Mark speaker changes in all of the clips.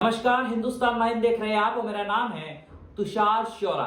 Speaker 1: नमस्कार, हिंदुस्तान लाइन देख रहे हैं आप और मेरा नाम है तुषार श्योरा।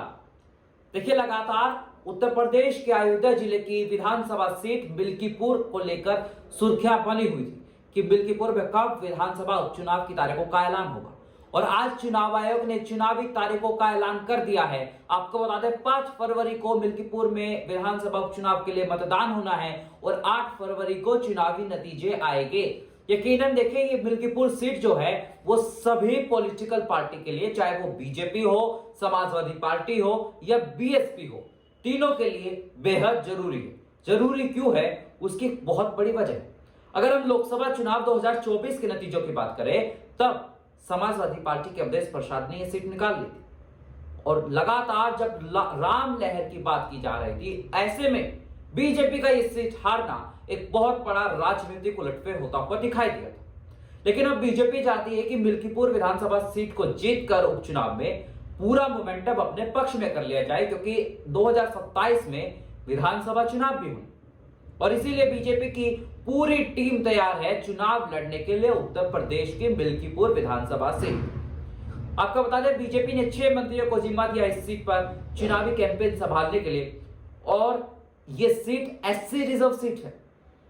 Speaker 1: देखिए, लगातार उत्तर प्रदेश के अयोध्या जिले की विधानसभा सीट मिल्कीपुर को लेकर सुर्खियां बनी हुई थी कि मिल्कीपुर में कब विधानसभा उपचुनाव की तारीखों का ऐलान होगा। और आज चुनाव आयोग ने चुनावी तारीखों का ऐलान कर दिया है। आपको बता दें, 5 फरवरी को मिल्कीपुर में विधानसभा उपचुनाव के लिए मतदान होना है और 8 फरवरी को चुनावी नतीजे आएंगे। यकीनन देखिए, ये मिल्कीपुर सीट जो है वो सभी पॉलिटिकल पार्टी के लिए, चाहे वो बीजेपी हो, समाजवादी पार्टी हो या बीएसपी हो, तीनों के लिए बेहद जरूरी है। जरूरी क्यों है, उसकी बहुत बड़ी वजह है। अगर हम लोकसभा चुनाव 2024 के नतीजों की बात करें, तब समाजवादी पार्टी के अवधेश प्रसाद ने यह सीट निकाल ली थी और लगातार जब राम लहर की बात की जा रही थी, ऐसे में बीजेपी का यह सीट हारना एक बहुत बड़ा राजनीतिक उलटफेर होता हुआ दिखाई दिया था। लेकिन अब बीजेपी चाहती है कि मिल्कीपुर विधानसभा सीट को जीतकर उपचुनाव में पूरा मोमेंटम अपने पक्ष में कर लिया जाए, क्योंकि 2027 में विधानसभा चुनाव भी होंगे और इसीलिए बीजेपी की पूरी टीम तैयार है चुनाव लड़ने के लिए उत्तर प्रदेश की मिल्कीपुर विधानसभा सीट। आपको बता दें, बीजेपी ने 6 मंत्रियों को जिम्मा दिया इस सीट पर चुनावी कैंपेन संभालने के लिए और यह सीट एससी रिजर्व सीट है।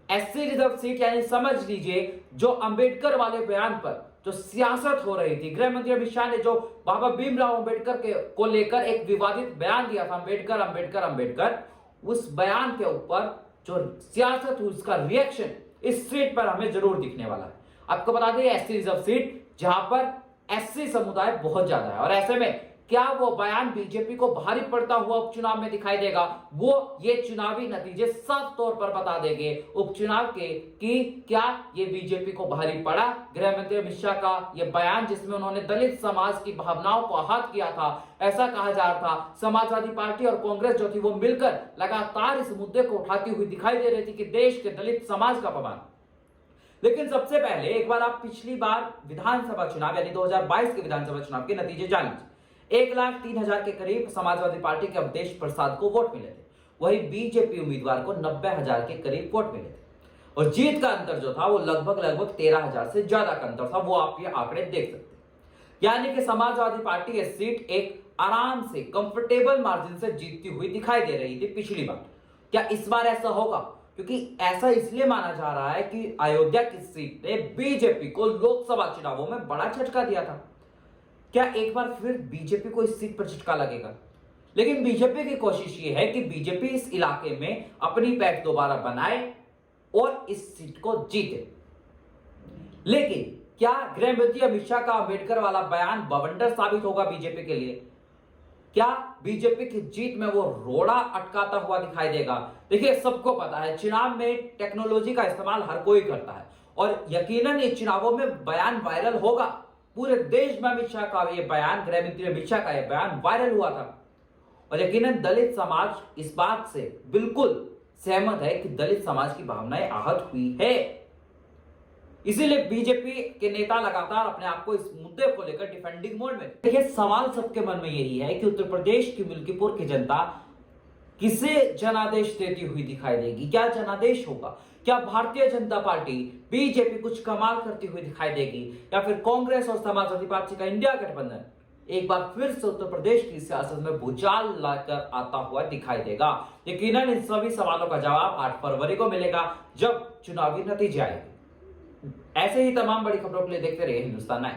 Speaker 1: एससी रिजर्व सीट यानी समझ लीजिए, जो अंबेडकर वाले बयान पर जो सियासत हो रही थी, गृह मंत्री अमित शाह ने जो बाबा भीमराव अंबेडकर को लेकर एक विवादित बयान दिया था, अंबेडकर अंबेडकर अंबेडकर, उस बयान के ऊपर जो सियासत हुई, उसका रिएक्शन इस सीट पर हमें जरूर दिखने वाला है। आपको बता दें, एससी रिजर्व सीट जहां पर एससी समुदाय बहुत ज्यादा है और ऐसे में क्या वो बयान बीजेपी को भारी पड़ता हुआ उपचुनाव में दिखाई देगा, वो ये चुनावी नतीजे साफ तौर पर बता देंगे उपचुनाव के कि क्या ये बीजेपी को भारी पड़ा। गृह मंत्री अमित शाह का ये बयान, जिसमें उन्होंने दलित समाज की भावनाओं को आहत किया था, ऐसा कहा जा रहा था समाजवादी पार्टी और कांग्रेस जो थी वो मिलकर लगातार इस मुद्दे को उठाती हुई दिखाई दे रही थी कि देश के दलित समाज का अपमान। लेकिन सबसे पहले एक बार आप पिछली बार विधानसभा चुनाव यानी 2022 के विधानसभा चुनाव के नतीजे जान लीजिए। 1,03,000 के करीब समाजवादी पार्टी के अवधेश प्रसाद को वोट मिले थे, वहीं बीजेपी उम्मीदवार को 90,000 के करीब वोट मिले थे और जीत का अंतर जो था वो लगभग 13,000 से ज्यादा का अंतर था। वो आप ये आंकड़े देख सकते हैं। यानी कि समाजवादी पार्टी ये सीट एक आराम से कंफर्टेबल मार्जिन से जीतती हुई दिखाई दे रही थी पिछली बार। क्या इस बार ऐसा होगा? क्योंकि ऐसा इसलिए माना जा रहा है कि अयोध्या की सीट ने बीजेपी को लोकसभा चुनावों में बड़ा झटका दिया था। क्या एक बार फिर बीजेपी को इस सीट पर झटका लगेगा? लेकिन बीजेपी की कोशिश यह है कि बीजेपी इस इलाके में अपनी पैठ दोबारा बनाए और इस सीट को जीते। लेकिन क्या गृह मंत्री अमित शाह का अंबेडकर वाला बयान बवंडर साबित होगा बीजेपी के लिए? क्या बीजेपी की जीत में वो रोड़ा अटकाता हुआ दिखाई देगा? देखिए, सबको पता है चुनाव में टेक्नोलॉजी का इस्तेमाल हर कोई करता है और यकीनन इन चुनावों में बयान वायरल होगा। पूरे देश में अमित शाह का यह बयान, गृह मंत्री अमित शाह का यह बयान वायरल हुआ था और यकीनन दलित समाज इस बात से बिल्कुल सहमत है कि दलित समाज की भावनाएं आहत हुई है। इसीलिए बीजेपी के नेता लगातार अपने आप को इस मुद्दे को लेकर डिफेंडिंग मोड में। देखिए, सवाल सबके मन में यही है कि उत्तर प्रदेश की मिल्कीपुर की जनता किसे जनादेश देती हुई दिखाई देगी? क्या जनादेश होगा? क्या भारतीय जनता पार्टी बीजेपी कुछ कमाल करती हुई दिखाई देगी या फिर कांग्रेस और समाजवादी पार्टी का इंडिया गठबंधन एक बार फिर से उत्तर प्रदेश की सियासत में भूचाल लाकर आता हुआ दिखाई देगा? यकीनन इन सभी सवालों का जवाब 8 फरवरी को मिलेगा जब चुनावी नतीजे आएंगे। ऐसे ही तमाम बड़ी खबरों के लिए देखते रहिए हिंदुस्तान लाइव।